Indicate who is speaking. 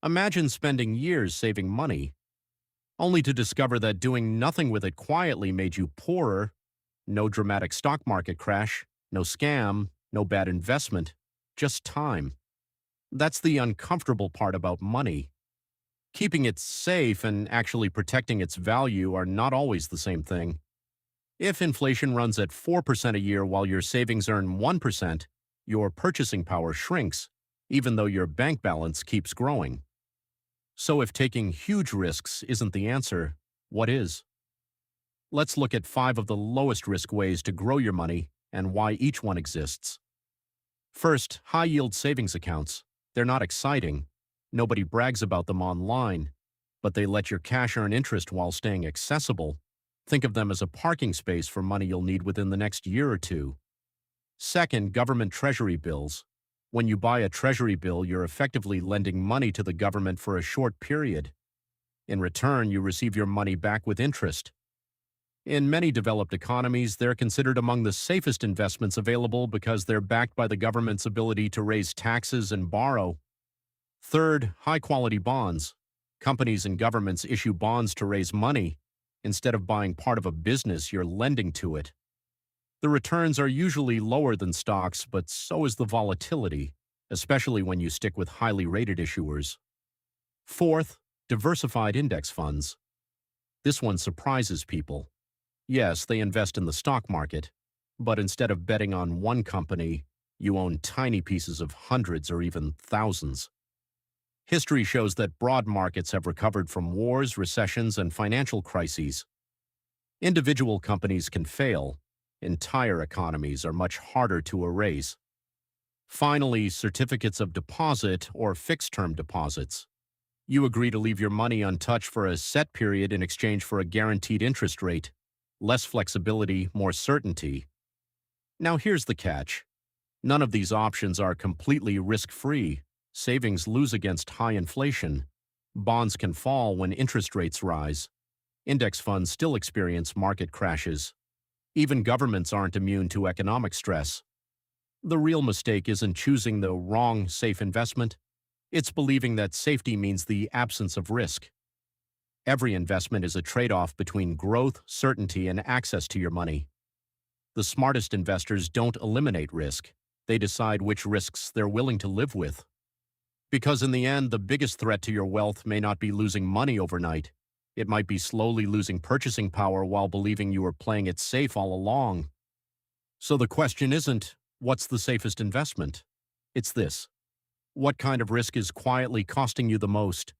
Speaker 1: Imagine spending years saving money, only to discover that doing nothing with it quietly made you poorer. No dramatic stock market crash, no scam, no bad investment, just time. That's the uncomfortable part about money. Keeping it safe and actually protecting its value are not always the same thing. If inflation runs at 4% a year while your savings earn 1%, your purchasing power shrinks, even though your bank balance keeps growing. So if taking huge risks isn't the answer, what is? Let's look at 5 of the lowest risk ways to grow your money and why each one exists. First, high yield savings accounts. They're not exciting. Nobody brags about them online, but they let your cash earn interest while staying accessible. Think of them as a parking space for money you'll need within the next year or two. Second, government treasury bills. When you buy a treasury bill, you're effectively lending money to the government for a short period. In return, you receive your money back with interest. In many developed economies, they're considered among the safest investments available because they're backed by the government's ability to raise taxes and borrow. Third, high-quality bonds. Companies and governments issue bonds to raise money. Instead of buying part of a business, you're lending to it. The returns are usually lower than stocks, but so is the volatility, especially when you stick with highly rated issuers. Fourth, diversified index funds. This one surprises people. Yes, they invest in the stock market, but instead of betting on one company, you own tiny pieces of hundreds or even thousands. History shows that broad markets have recovered from wars, recessions, and financial crises. Individual companies can fail. Entire economies are much harder to erase. Finally, certificates of deposit or fixed-term deposits. You agree to leave your money untouched for a set period in exchange for a guaranteed interest rate. Less flexibility, more certainty. Now here's the catch. None of these options are completely risk-free. Savings lose against high inflation. Bonds can fall when interest rates rise. Index funds still experience market crashes. Even governments aren't immune to economic stress. The real mistake isn't choosing the wrong safe investment. It's believing that safety means the absence of risk. Every investment is a trade-off between growth, certainty, and access to your money. The smartest investors don't eliminate risk. They decide which risks they're willing to live with. Because in the end, the biggest threat to your wealth may not be losing money overnight. It might be slowly losing purchasing power while believing you were playing it safe all along. So the question isn't, what's the safest investment? It's this. What kind of risk is quietly costing you the most?